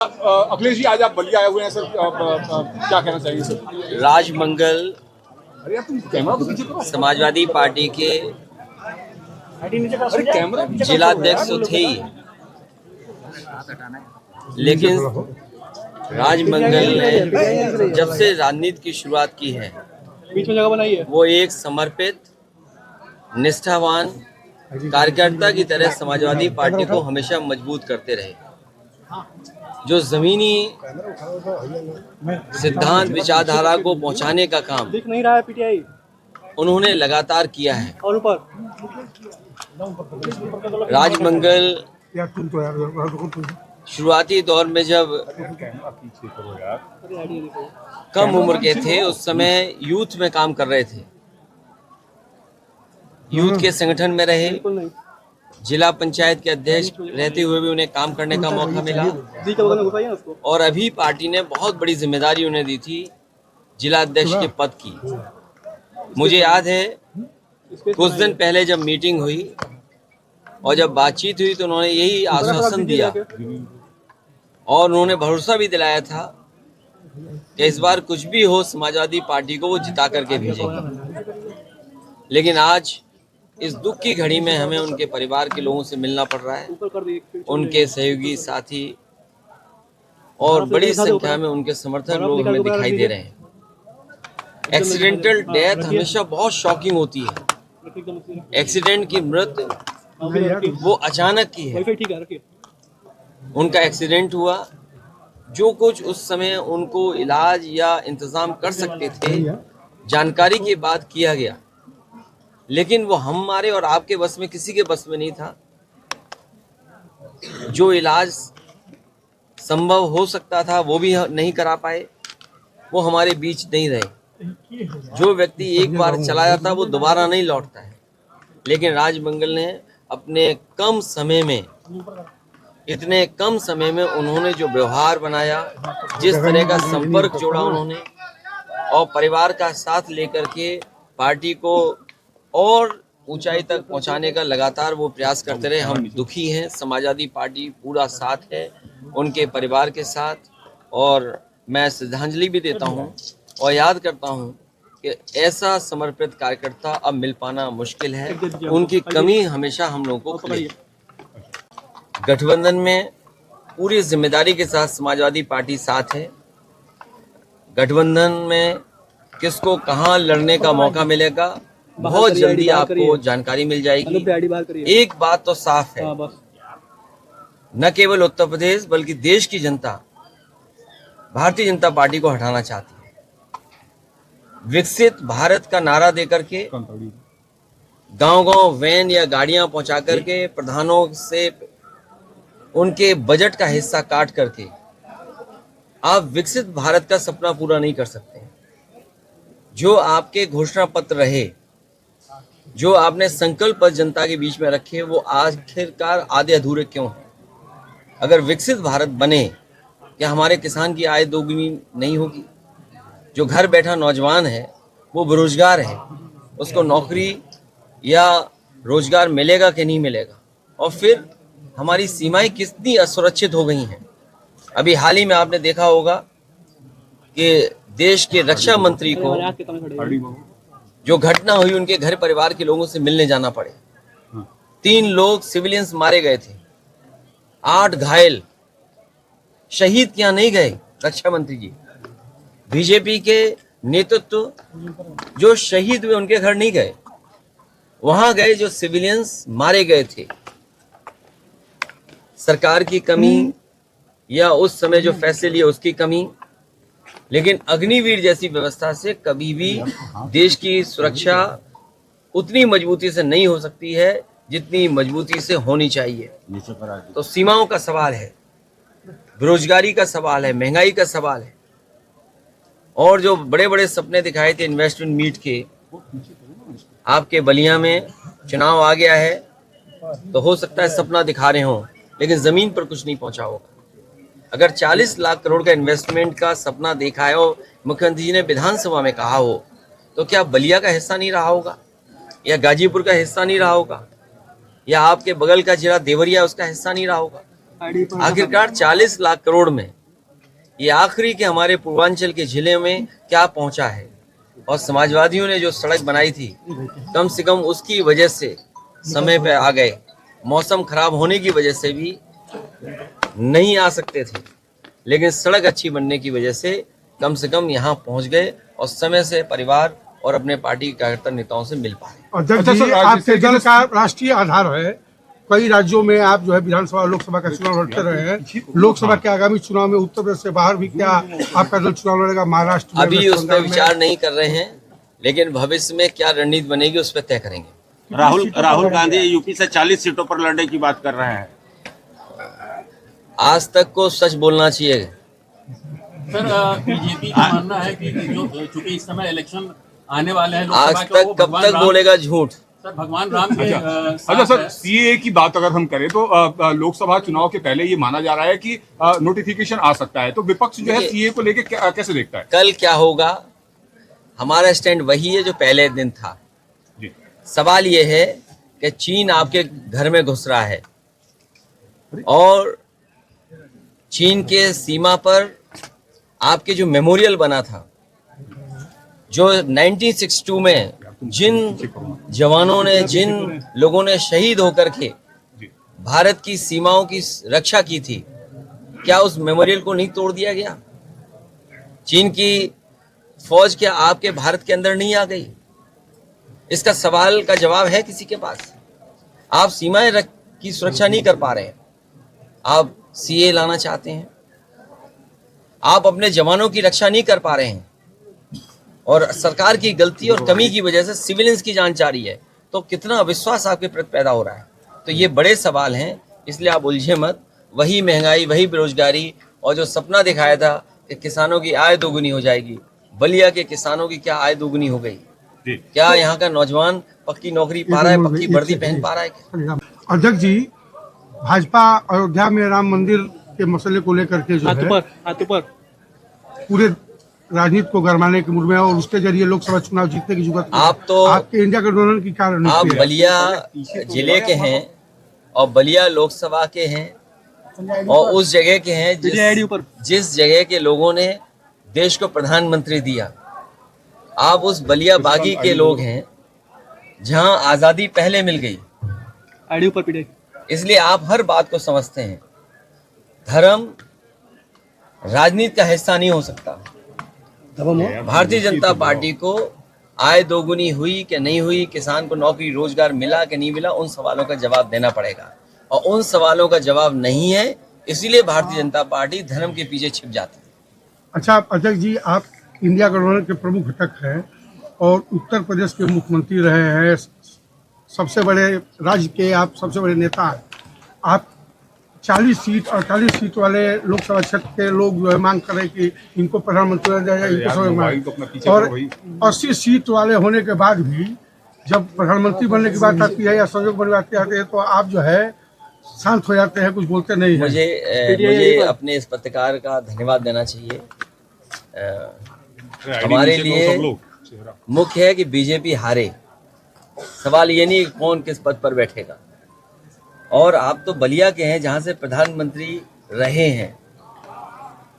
अखिलेश जी, आज आप बलिया आए हुए हैं सर, क्या कहना चाहिए सर? राजमंगल अरे यार, तुम कैमरा को पीछे करो। समाजवादी पार्टी के अरे कैमरा पीछे करो जिलाध्यक्ष तो यार। थे ही, लेकिन राजमंगल ने जब से राजनीति की शुरुआत की है बीच में जगह बनाई है, वो एक समर्पित, निष्ठावान कार्यकर्ता की तरह समाजवादी पार्टी को हमेशा मजबूत करते रहे। जो जमीनी सिद्धांत विचारधारा को पहुंचाने का काम दिख नहीं रहा है पीटीआई उन्होंने लगातार किया है। और ऊपर राजमंगल शुरुआती दौर में जब कम उम्र के थे, उस समय यूथ में काम कर रहे थे, यूथ के संगठन में रहे, बिल्कुल नहीं। जिला पंचायत के अध्यक्ष रहते हुए भी उन्हें काम करने का मौका मिला। जी के बगल में घुसाइए उसको। और अभी पार्टी ने बहुत बड़ी जिम्मेदारी उन्हें दी थी जिला अध्यक्ष के पद की। मुझे याद है कुछ दिन पहले जब मीटिंग हुई और जब बातचीत हुई तो उन्होंने यही आश्वासन दिया और उन्होंने भरोसा भी दिलाया था कि इस बार कुछ भी हो समाजवादी पार्टी को वो जिता करके भेजेंगे। लेकिन आज इस दुख की घड़ी में हमें उनके परिवार के लोगों से मिलना पड़ रहा है। उनके सहयोगी साथी और बड़ी संख्या में उनके समर्थक लोग हमें दिखाई दे रहे हैं। एक्सीडेंटल डेथ हमेशा बहुत शॉकिंग होती है। एक्सीडेंट की मृत्यु वो अचानक की है। उनका एक्सीडेंट हुआ, जो कुछ उस समय उनको इलाज या इंतजाम कर सकते थे जानकारी के बाद किया गया, लेकिन वो हमारे और आपके बस में, किसी के बस में नहीं था। जो इलाज संभव हो सकता था वो भी नहीं करा पाए, वो हमारे बीच नहीं रहे। जो व्यक्ति एक बार चला जाता वो दोबारा नहीं लौटता है, लेकिन राजमंगल ने अपने कम समय में, इतने कम समय में उन्होंने जो व्यवहार बनाया, जिस तरह का संपर्क जोड़ा उन्होंने, और परिवार का साथ लेकर के पार्टी को और ऊंचाई तक पहुंचाने का लगातार वो प्रयास करते रहे। हम दुखी हैं, समाजवादी पार्टी पूरा साथ है उनके परिवार के साथ, और मैं श्रद्धांजलि भी देता हूं और याद करता हूं कि ऐसा समर्पित कार्यकर्ता अब मिल पाना मुश्किल है। उनकी कमी हमेशा हम लोगों को खली है। गठबंधन में पूरी जिम्मेदारी के साथ समाजवादी पार्टी साथ है। गठबंधन में किसको कहां लड़ने का मौका मिलेगा बहुत जल्दी आपको जानकारी मिल जाएगी। एक बात तो साफ है, न केवल उत्तर प्रदेश बल्कि देश की जनता भारतीय जनता पार्टी को हटाना चाहती है। विकसित भारत का नारा देकर के गांव-गांव वैन या गाड़ियां पहुंचा करके, प्रधानों से उनके बजट का हिस्सा काट करके आप विकसित भारत का सपना पूरा नहीं कर सकते। जो आपके घोषणा पत्र रहे, जो आपने संकल्प जनता के बीच में रखे, वो आखिरकार आधे अधूरे क्यों हैं? अगर विकसित भारत बने, क्या हमारे किसान की आय दोगुनी नहीं होगी? जो घर बैठा नौजवान है वो बेरोजगार है, उसको नौकरी या रोजगार मिलेगा कि नहीं मिलेगा? और फिर हमारी सीमाएं कितनी असुरक्षित हो गई हैं। अभी हाल ही में आपने देखा होगा कि देश के रक्षा मंत्री को जो घटना हुई, उनके घर परिवार के लोगों से मिलने जाना पड़े। 3 लोग सिविलियंस मारे गए थे, 8 घायल। शहीद क्या नहीं गए रक्षा मंत्री जी? बीजेपी के नेतृत्व जो शहीद हुए उनके घर नहीं गए, वहां गए जो सिविलियंस मारे गए थे। सरकार की कमी या उस समय जो फैसले लिए उसकी कमी, लेकिन अग्निवीर जैसी व्यवस्था से कभी भी देश की सुरक्षा उतनी मजबूती से नहीं हो सकती है जितनी मजबूती से होनी चाहिए। तो सीमाओं का सवाल है, बेरोजगारी का सवाल है, महंगाई का सवाल है, और जो बड़े बड़े सपने दिखाए थे इन्वेस्टमेंट मीट के, आपके बलिया में चुनाव आ गया है तो हो सकता है सपना दिखा रहे हों, लेकिन जमीन पर कुछ नहीं पहुंचा होगा। अगर 40 लाख करोड़ का इन्वेस्टमेंट का सपना देखा है और मुख्यमंत्री जी ने विधानसभा में कहा हो, तो क्या बलिया का हिस्सा नहीं रहा होगा, या गाजीपुर का हिस्सा नहीं रहा होगा, या आपके बगल का जिला देवरिया उसका हिस्सा नहीं रहा होगा? आखिरकार 40 लाख करोड़ में ये आखिरी के हमारे पूर्वांचल के जिले में क्या पहुंचा है। और समाजवादियों ने जो सड़क बनाई थी, कम से कम उसकी वजह से समय पे आ गए। मौसम खराब होने की वजह से भी नहीं आ सकते थे, लेकिन सड़क अच्छी बनने की वजह से कम यहाँ पहुंच गए और समय से परिवार और अपने पार्टी के कार्यकर्ता नेताओं से मिल पाए। अध्यक्ष जी, आपके दल का राष्ट्रीय आधार है। कई राज्यों में आप जो है विधानसभा और लोकसभा का चुनाव लड़ते रहे हैं। लोकसभा के आगामी चुनाव में उत्तर प्रदेश से बाहर भी क्या आपका दल चुनाव लड़ेगा? महाराष्ट्र में, अभी उस पर विचार नहीं कर रहे हैं, लेकिन भविष्य में क्या रणनीति बनेगी उस पर तय करेंगे। राहुल गांधी यूपी से 40 सीटों पर लड़ने की बात कर रहे हैं। आज तक को सच बोलना चाहिए। सर, बीजेपी का मानना है कि जो चूंकि इस समय इलेक्शन आने वाले हैं आज लोकसभा के, तक कब तक बोलेगा झूठ? सर भगवान राम के अच्छा सर, सीए की बात अगर हम करें तो लोकसभा चुनाव के पहले ये माना जा रहा है कि नोटिफिकेशन आ सकता है, तो विपक्ष जो है सीए को लेके कैसे देखता है? कल क्या होगा, हमारा स्टैंड वही है जो पहले दिन था। जी। सवाल ये है कि चीन आपके घर में घुस रहा है और चीन के सीमा पर आपके जो मेमोरियल बना था, जो 1962 में जिन जवानों ने, जिन लोगों ने शहीद होकर के भारत की सीमाओं की रक्षा की थी, क्या उस मेमोरियल को नहीं तोड़ दिया गया? चीन की फौज क्या आपके भारत के अंदर नहीं आ गई? इसका सवाल का जवाब है किसी के पास? आप सीमाएं की सुरक्षा नहीं कर पा रहे हैं, आप सीए लाना चाहते हैं, आप अपने जवानों की रक्षा नहीं कर पा रहे हैं और सरकार की गलती और कमी की वजह से सिविलियंस की जान जा रही है, तो कितना अविश्वास आपके प्रति पैदा हो रहा है। तो ये बड़े सवाल हैं, इसलिए आप उलझे मत। वही महंगाई, वही बेरोजगारी और जो सपना दिखाया था कि किसानों की आय दोगुनी हो जाएगी, बलिया के किसानों की क्या आय दोगुनी हो गई? क्या यहाँ का नौजवान पक्की नौकरी पा रहा है, पक्की वर्दी पहन पा रहा है? अध्यक्ष जी, भाजपा अयोध्या में राम मंदिर के मसले को लेकर के जो है पूरे राजनीति को गरमाने के मूड में है और उसके जरिए लोकसभा चुनाव जीतने की जरूरत है। आपके इंडिया गठबंधन की क्या रणनीति है? आप बलिया जिले के हैं और बलिया लोकसभा के हैं और उस जगह के हैं जिस जगह के लोगों ने देश को प्रधानमंत्री दिया। आप उस बलिया बागी के लोग हैं जहां आजादी पहले मिल गई, इसलिए आप हर बात को समझते हैं। धर्म राजनीति का हिस्सा नहीं हो सकता। भारतीय जनता पार्टी को आय दोगुनी हुई कि नहीं हुई, किसान को नौकरी रोजगार मिला कि नहीं मिला, उन सवालों का जवाब देना पड़ेगा और उन सवालों का जवाब नहीं है, इसीलिए भारतीय जनता पार्टी धर्म के पीछे छिप जाती है। अच्छा अध्यक्ष जी, आप इंडिया गठबंधन के प्रमुख घटक हैं और उत्तर प्रदेश के मुख्यमंत्री रहे हैं, सबसे बड़े राज्य के आप सबसे बड़े नेता हैं। आप 40 सीट 48 सीट वाले लोकसभा क्षेत्र के लोग जो है मांग कर रहे हैं कि इनको प्रधानमंत्री बनाया जाए, इनको समय और 80 सीट वाले होने के बाद भी जब प्रधानमंत्री बनने की बात आती है या संसद बनने की बात आती है तो आप जो है शांत हो जाते हैं, कुछ बोलते नहीं हैं। मुझे अपने इस पत्रकार का धन्यवाद देना चाहिए। हमारे लिए मुख्य है कि बीजेपी हारे, सवाल ये नहीं कौन किस पद पर बैठेगा। और आप तो बलिया के हैं जहां से प्रधानमंत्री रहे हैं,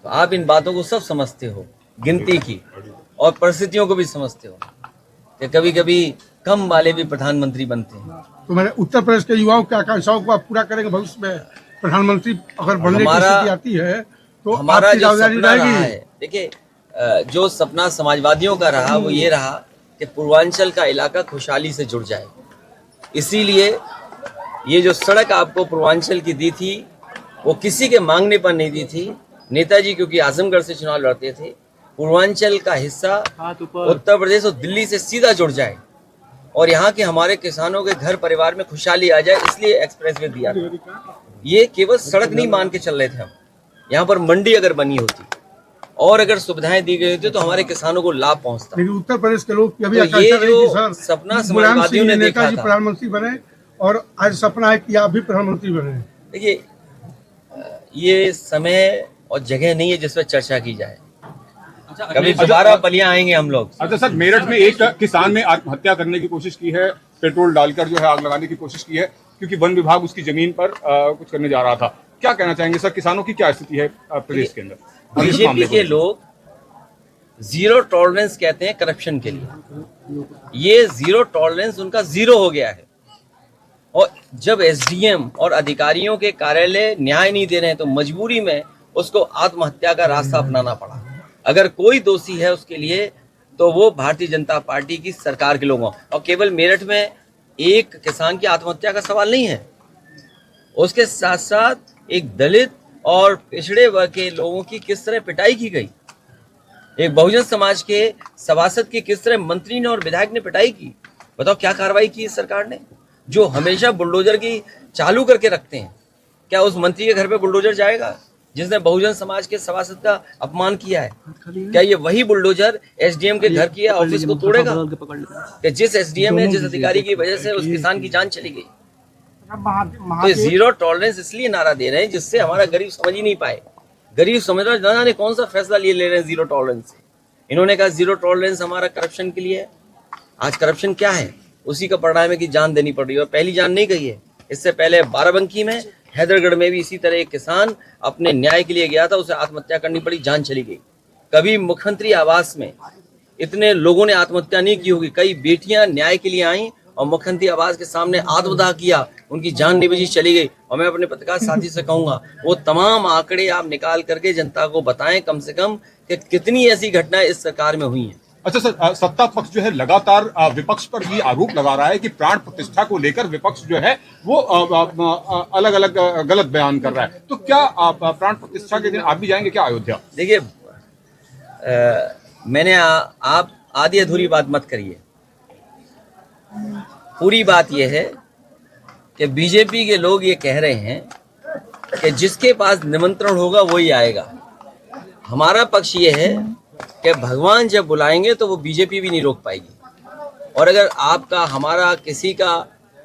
तो आप इन बातों को सब समझते हो, गिनती की और परिस्थितियों को भी समझते हो कि कभी कभी कम वाले भी प्रधानमंत्री बनते हैं। तो मैंने उत्तर प्रदेश के युवाओं की आकांक्षाओं को आप पूरा करेंगे भविष्य में? प्रधानमंत्री अगर बनने की स्थिति आती है तो हमारा जो सपना रहा है, देखिए जो सपना समाजवादियों का रहा वो ये रहा कि पूर्वांचल का इलाका खुशहाली से जुड़ जाए। इसीलिए ये जो सड़क आपको पूर्वांचल की दी थी वो किसी के मांगने पर नहीं दी थी। नेताजी क्योंकि आजमगढ़ से चुनाव लड़ते थे, पूर्वांचल का हिस्सा उत्तर प्रदेश और दिल्ली से सीधा जुड़ जाए और यहाँ के हमारे किसानों के घर परिवार में खुशहाली आ जाए, इसलिए एक्सप्रेसवे दिया था। ये केवल सड़क नहीं मान के चल रहे थे हम, यहाँ पर मंडी अगर बनी होती और अगर सुविधाएं दी गई होती तो हमारे किसानों को लाभ पहुंचता। लेकिन उत्तर प्रदेश के लोग तो ये जो सपना समाजवादियों ने देखा था, प्रधानमंत्री बने और आज सपना है कि आप भी प्रधानमंत्री बने। देखिए ये समय और जगह नहीं है जिस पर चर्चा की जाए। कभी दोबारा बलिया आएंगे हम लोग। अच्छा सर, मेरठ में एक किसान ने आत्महत्या करने की कोशिश की है, पेट्रोल डालकर जो है आग लगाने की कोशिश की है, क्योंकि वन विभाग उसकी जमीन पर कुछ करने जा रहा था। क्या कहना चाहेंगे सर, किसानों की क्या स्थिति है प्रदेश के अंदर? अब इस बीजेपी मामले के को लोग जीरो टॉलरेंस कहते हैं करप्शन के लिए। ये जीरो टॉलरेंस उनका जीरो हो गया है। और जब एसडीएम और अधिकारियों के कार्यालय न्याय नहीं दे रहे हैं तो मजबूरी में उसको आत्महत्या का रास्ता अपनाना पड़ा। अगर कोई दोषी है उसके लिए तो वो भारतीय जनता पार्टी की सरकार के लोगों, और केवल मेरठ में एक किसान की आत्महत्या का सवाल नहीं है, उसके साथ साथ एक दलित और पिछड़े वर्ग के लोगों की किस तरह पिटाई की गई, एक बहुजन समाज के सभासद की किस तरह मंत्री ने और विधायक ने पिटाई की। बताओ क्या कार्रवाई की इस सरकार ने, जो हमेशा बुलडोजर की चालू करके रखते हैं। क्या उस मंत्री के घर पे बुलडोजर जाएगा जिसने बहुजन समाज के सभासद का अपमान किया है? क्या ये वही बुलडोजर एसडीएम के घर की ऑफिस को तोड़ेगा? कि जिस एसडीएम ने, जिस अधिकारी की वजह से उस किसान की जान चली गई। तो जीरो टॉलरेंस इसलिए नारा दे रहे हैं जिससे हमारा गरीब समझ ही नहीं पाए। गरीब समझ रहा है जाने कौन सा फैसला ले रहे हैं जीरो टॉलरेंस से। इन्होंने कहा जीरो टॉलरेंस हमारा करप्शन के लिए है। आज करप्शन क्या है, उसी का परिणाम है कि जान देनी पड़ रही है, और पहली जान नहीं गई है। इससे पहले बाराबंकी में, हैदरगढ़ में भी इसी तरह एक किसान अपने न्याय के लिए गया था, उसे आत्महत्या करनी पड़ी, जान चली गई। कभी मुख्यमंत्री आवास में इतने लोगों ने आत्महत्या नहीं की होगी। कई बेटियां न्याय के लिए आई और मुख्यमंत्री आवास के सामने आत्मदाह किया, उनकी जान नहीं बची, चली गई। और मैं अपने पत्रकार साथी से कहूंगा वो तमाम आंकड़े आप निकाल करके जनता को बताएं कम से कम कि कितनी ऐसी घटनाएं इस सरकार में हुई हैं। अच्छा सर, सत्ता पक्ष जो है लगातार विपक्ष पर ये आरोप लगा रहा है कि प्राण प्रतिष्ठा को लेकर विपक्ष जो है वो अलग अलग गलत बयान कर रहा है। तो क्या प्राण प्रतिष्ठा के दिन आप भी जाएंगे क्या अयोध्या? देखिए, मैंने आप आधी अधूरी बात मत करिए। पूरी बात यह है कि बीजेपी के लोग ये कह रहे हैं कि जिसके पास निमंत्रण होगा वही आएगा। हमारा पक्ष ये है कि भगवान जब बुलाएंगे तो वो बीजेपी भी नहीं रोक पाएगी। और अगर आपका, हमारा, किसी का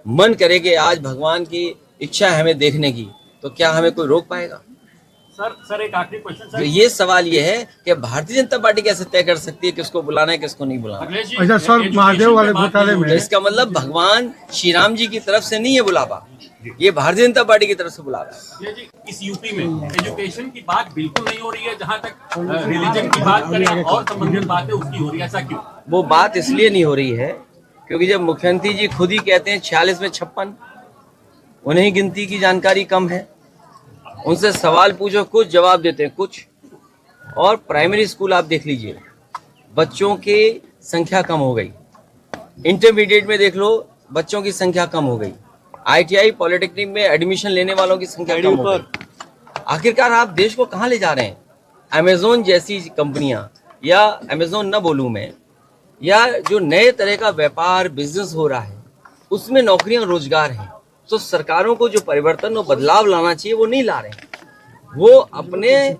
मन करे कि आज भगवान की इच्छा है हमें देखने की, तो क्या हमें कोई रोक पाएगा? सर एक आखिरी क्वेश्चन तो सर। ये सवाल ये है कि भारतीय जनता पार्टी कैसे तय कर सकती है किसको बुलाना है किसको नहीं बुलाना। अखिलेश जी, अच्छा सर, एजुकेशन महादेव वाले पे बात घोटाले नहीं में तो इसका मतलब भगवान श्री राम जी की तरफ से नहीं है बुलावा, ये भारतीय जनता पार्टी की तरफ से बुलावा है। अखिलेश जी, इस यूपी में एजुकेशन की बात बिल्कुल नहीं हो रही है। जहां तक रिलीजन की बात करें और संबंधित बातें उसकी हो रही है, ऐसा क्यों? वो बात इसलिए नहीं हो रही है क्योंकि जब मुख्यमंत्री जी खुद ही कहते हैं 46 में 56, उन्हें गिनती की जानकारी कम है। उनसे सवाल पूछो कुछ, जवाब देते हैं कुछ। और प्राइमरी स्कूल आप देख लीजिए, बच्चों की संख्या कम हो गई। इंटरमीडिएट में देख लो, बच्चों की संख्या कम हो गई। आईटीआई पॉलिटेक्निक में एडमिशन लेने वालों की संख्या कम हो गई। आखिरकार आप देश को कहाँ ले जा रहे हैं? अमेजोन जैसी कंपनियां, या अमेजोन न बोलूं मैं, या जो नए तरह का व्यापार बिजनेस हो रहा है उसमें नौकरियां रोजगार हैं। तो सरकारों को जो परिवर्तन और बदलाव लाना चाहिए वो नहीं ला रहे हैं। वो अपने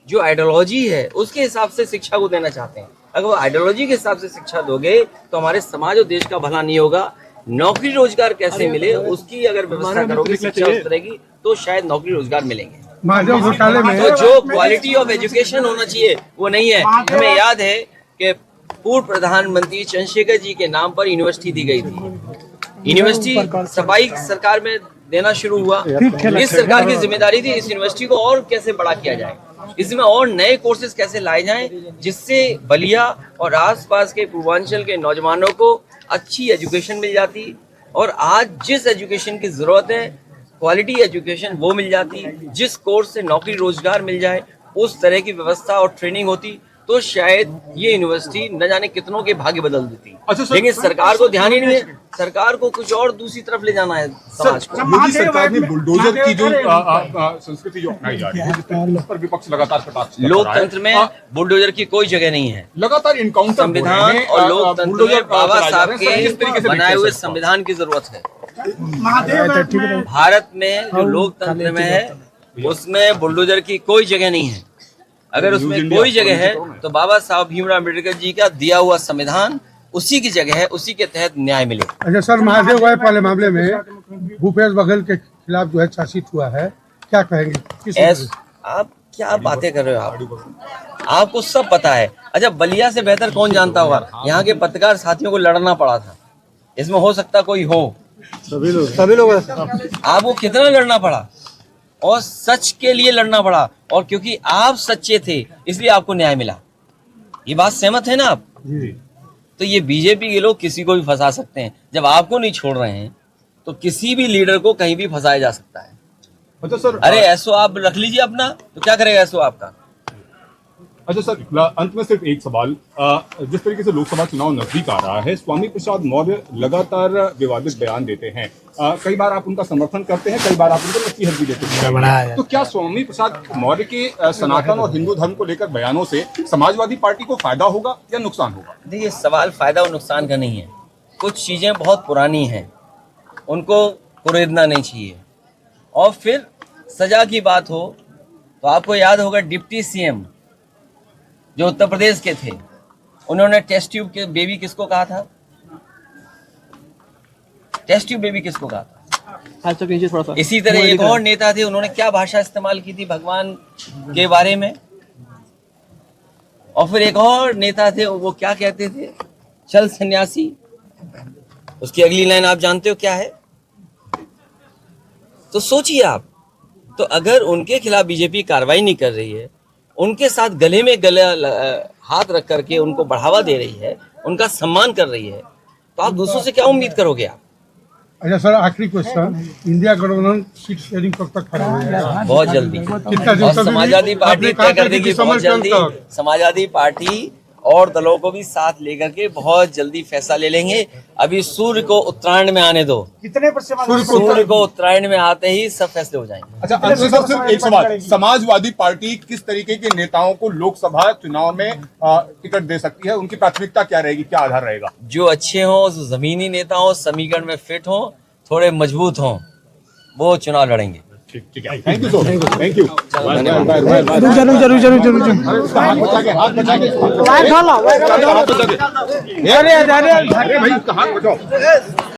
जो आइडियोलॉजी है उसके हिसाब से शिक्षा को देना चाहते हैं। अगर वो आइडियोलॉजी के हिसाब से शिक्षा दोगे तो हमारे समाज और देश का भला नहीं होगा। नौकरी रोजगार कैसे मिले उसकी अगर व्यवस्था करोगे, शिक्षा उस तरह की, तो शायद नौकरी रोजगार मिलेंगे। महादेव घोटाले में तो जो क्वालिटी ऑफ एजुकेशन होना चाहिए वो नहीं है। हमें याद है कि पूर्व प्रधानमंत्री चंद्रशेखर जी के नाम पर यूनिवर्सिटी दी गई थी। यूनिवर्सिटी सफाई सरकार में देना शुरू हुआ। इस सरकार की जिम्मेदारी थी इस यूनिवर्सिटी को और कैसे बड़ा किया जाए, इसमें और नए कोर्सेज कैसे लाए जाएं जिससे बलिया और आसपास के पूर्वांचल के नौजवानों को अच्छी एजुकेशन मिल जाती। और आज जिस एजुकेशन की जरूरत है, क्वालिटी एजुकेशन, वो मिल जाती। जिस कोर्स से नौकरी रोजगार मिल जाए उस तरह की व्यवस्था और ट्रेनिंग होती तो शायद ये यूनिवर्सिटी न जाने कितनों के भाग्य बदल देती। अच्छा सर, लेकिन सरकार को ध्यान ही नहीं है। सरकार को कुछ और दूसरी तरफ ले जाना है समाज को। योगी सरकार में बुलडोजर की जो संस्कृति जो अपनाई जा रही है, उस पर विपक्ष लगातार कटाक्ष कर रहा है। लोकतंत्र में बुलडोजर की कोई जगह नहीं है। लगातार इनकाउंटर संविधान और लोकतंत्र में बाबा साहब के बनाए हुए संविधान की जरूरत है। भारत में जो लोकतंत्र में है उसमें बुलडोजर की कोई जगह नहीं है। अगर उसमें कोई जगह है तो बाबा साहब भीमराव अम्बेडकर जी का दिया हुआ संविधान उसी की जगह है, उसी के तहत न्याय मिले। अच्छा सर, महादेव वाले मामले में भूपेश बघेल के खिलाफ जो है चार्जशीट हुआ है, क्या कहेंगे? आप क्या बातें कर रहे हो? आपको सब पता है। अच्छा, बलिया से बेहतर कौन जानता होगा? यहाँ के पत्रकार साथियों को लड़ना पड़ा था, इसमें हो सकता कोई हो, सभी लोग आपको कितना लड़ना पड़ा। और सच के लिए लड़ना पड़ा, और क्योंकि आप सच्चे थे इसलिए आपको न्याय मिला। ये बात सहमत है ना आप? तो ये बीजेपी के लोग किसी को भी फंसा सकते हैं। जब आपको नहीं छोड़ रहे हैं तो किसी भी लीडर को कहीं भी फंसाया जा सकता है। अच्छा सर, अरे एसओ आप रख लीजिए अपना, तो क्या करेगा एसओ आपका? अच्छा सर, अंत में सिर्फ एक सवाल। जिस तरीके से लोकसभा चुनाव नजदीक आ रहा है, स्वामी प्रसाद मौर्य लगातार विवादित बयान देते हैं। कई बार आप उनका समर्थन करते हैं, कई बार आप उनको नसीहत भी देते हैं। तो क्या स्वामी प्रसाद मौर्य के सनातन और हिंदू धर्म को लेकर बयानों से समाजवादी पार्टी को फायदा होगा या नुकसान होगा? देखिए, सवाल फायदा और नुकसान का नहीं है। कुछ चीजें बहुत पुरानी हैं, उनको कुरेदना नहीं चाहिए। और फिर सजा की बात हो तो आपको याद होगा डिप्टी सीएम जो उत्तर प्रदेश के थे, उन्होंने टेस्ट ट्यूब के बेबी किसको कहा था? टेस्ट ट्यूब बेबी किसको कहा था? आज तक नीचे थोड़ा सा। इसी तरह एक और नेता थे, उन्होंने क्या भाषा इस्तेमाल की थी भगवान के बारे में? और फिर एक और नेता थे, वो क्या कहते थे? चल सन्यासी। उसकी अगली लाइन आप जानते हो क्या है? तो सोचिए आप, तो अगर उनके खिलाफ बीजेपी कार्रवाई नहीं कर रही है, उनके साथ गले में गला हाथ रख करके उनको बढ़ावा दे रही है, उनका सम्मान कर रही है, तो आप दूसरों से क्या उम्मीद करोगे आप? अच्छा सर, आखिरी क्वेश्चन, इंडिया गठबंधन सीट शेयरिंग कब तक खड़ा हो जाएगा? बहुत जल्दी। कितना दिन और तक? समाजवादी पार्टी आपने कहा तय था कर कि देगी दिसंबर बहुत के अंत जल्दी। तक। समाजवादी पार्टी और दलों को भी साथ लेकर के बहुत जल्दी फैसला ले लेंगे। अभी सूर्य को उत्तरायण में आने दो, सूर्य को उत्तरायण में आते ही सब फैसले हो जाएंगे। अच्छा, अंत में सर सिर्फ एक सवाल, समाजवादी पार्टी किस तरीके के नेताओं को लोकसभा चुनाव में टिकट दे सकती है? उनकी प्राथमिकता क्या रहेगी, क्या आधार रहेगा? जो अच्छे हों, जो जमीनी नेता हों, समीकरण में फिट हों, थोड़े मजबूत हों, वो चुनाव लड़ेंगे। ठीक है, thank you so much, thank you. हाथ बचा के हाथ बचा के, अरे भाई, हाथ बचाओ।